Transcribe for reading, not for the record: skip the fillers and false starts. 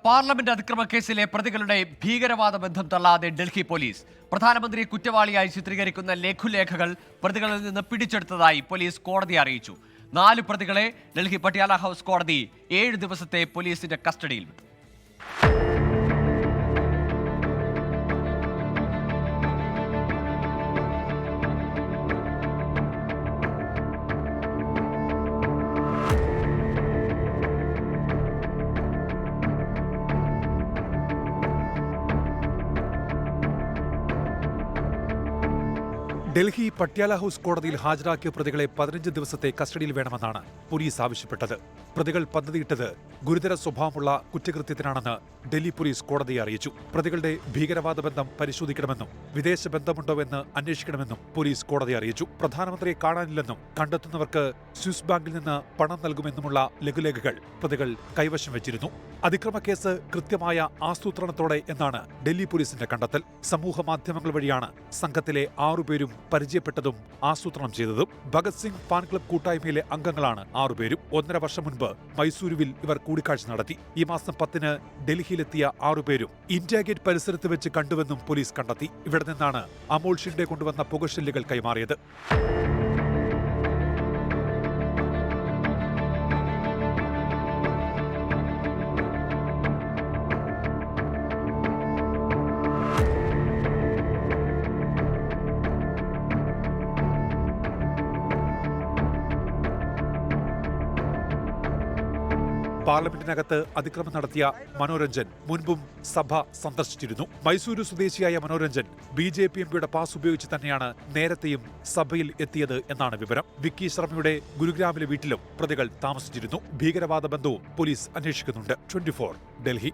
Parliament അതിക്രമ കേസിലെ പ്രതികളുടെ ഭീകരവാദ ബന്ധം തള്ളാതെ ഡൽഹി പോലീസ്. പ്രധാനമന്ത്രി കുറ്റവാളിയായി ചിത്രീകരിക്കുന്ന ലഘുലേഖകൾ പ്രതികളിൽ നിന്ന് പിടിച്ചെടുത്തതായി പോലീസ് കോടതിയെ അറിയിച്ചു. 4 പ്രതികളെ ഡൽഹി പട്യാല ഹൗസ് കോടതി 7 ദിവസത്തെ പോലീസിന്റെ കസ്റ്റഡിയിൽ വിട്ടു. ഡൽഹി പട്യാല ഹൗസ് കോടതിയിൽ ഹാജരാക്കിയ പ്രതികളെ 15 ദിവസത്തെ കസ്റ്റഡിയിൽ വേണമെന്നാണ് പോലീസ് ആവശ്യപ്പെട്ടത്. പ്രതികൾ പദ്ധതിയിട്ടത് ഗുരുതര സ്വഭാവമുള്ള കുറ്റകൃത്യത്തിനാണെന്ന് ഡൽഹി പോലീസ് കോടതിയെ അറിയിച്ചു. പ്രതികളുടെ ഭീകരവാദ ബന്ധം പരിശോധിക്കണമെന്നും വിദേശ ബന്ധമുണ്ടോ എന്ന് അന്വേഷിക്കണമെന്നും പോലീസ് കോടതിയെ അറിയിച്ചു. പ്രധാനമന്ത്രിയെ കാണാനില്ലെന്നും കണ്ടെത്തുന്നവർക്ക് സ്വിസ് ബാങ്കിൽ നിന്ന് പണം നൽകുമെന്നുമുള്ള ലഘുലേഖകൾ പ്രതികൾ കൈവശം വെച്ചിരുന്നു. അതിക്രമക്കേസ് കൃത്യമായ ആസൂത്രണത്തോടെ എന്നാണ് ഡൽഹി പോലീസിന്റെ കണ്ടെത്തൽ. സമൂഹ മാധ്യമങ്ങൾ വഴിയാണ് സംഘത്തിലെ 6 പേരും പരിചയപ്പെട്ടതും ആസൂത്രണം ചെയ്തതും. ഭഗത് സിംഗ് ഫാൻ ക്ലബ് കൂട്ടായ്മയിലെ അംഗങ്ങളാണ് 6 പേരും. 1.5 വർഷം മുൻപ് മൈസൂരുവിൽ ഇവർ കൂടിക്കാഴ്ച നടത്തി. ഈ മാസം 10-ന് ഡൽഹിയിലെത്തിയ 6 പേരും ഇന്ത്യ ഗേറ്റ് പരിസരത്ത് വെച്ച് കണ്ടുവെന്നും പോലീസ് കണ്ടെത്തി. ഇവിടെ നിന്നാണ് അമോൾ ഷിൻഡെ കൊണ്ടുവന്ന പുകശല്യകൾ കൈമാറിയത്. പാർലമെന്റിനകത്ത് അതിക്രമം നടത്തിയ മനോരഞ്ജൻ മുൻപും സഭ സന്ദർശിച്ചിരുന്നു. മൈസൂരു സ്വദേശിയായ മനോരഞ്ജൻ BJP എംപിയുടെ പാസ് ഉപയോഗിച്ച് തന്നെയാണ് നേരത്തെയും സഭയിൽ എത്തിയത് എന്നാണ് വിവരം. വിക്കി ശർമ്മയുടെ ഗുരുഗ്രാമിലെ വീട്ടിലും പ്രതികൾ താമസിച്ചിരുന്നു. ഭീകരവാദ ബന്ധവും പോലീസ് അന്വേഷിക്കുന്നുണ്ട്. 24 ഡൽഹി.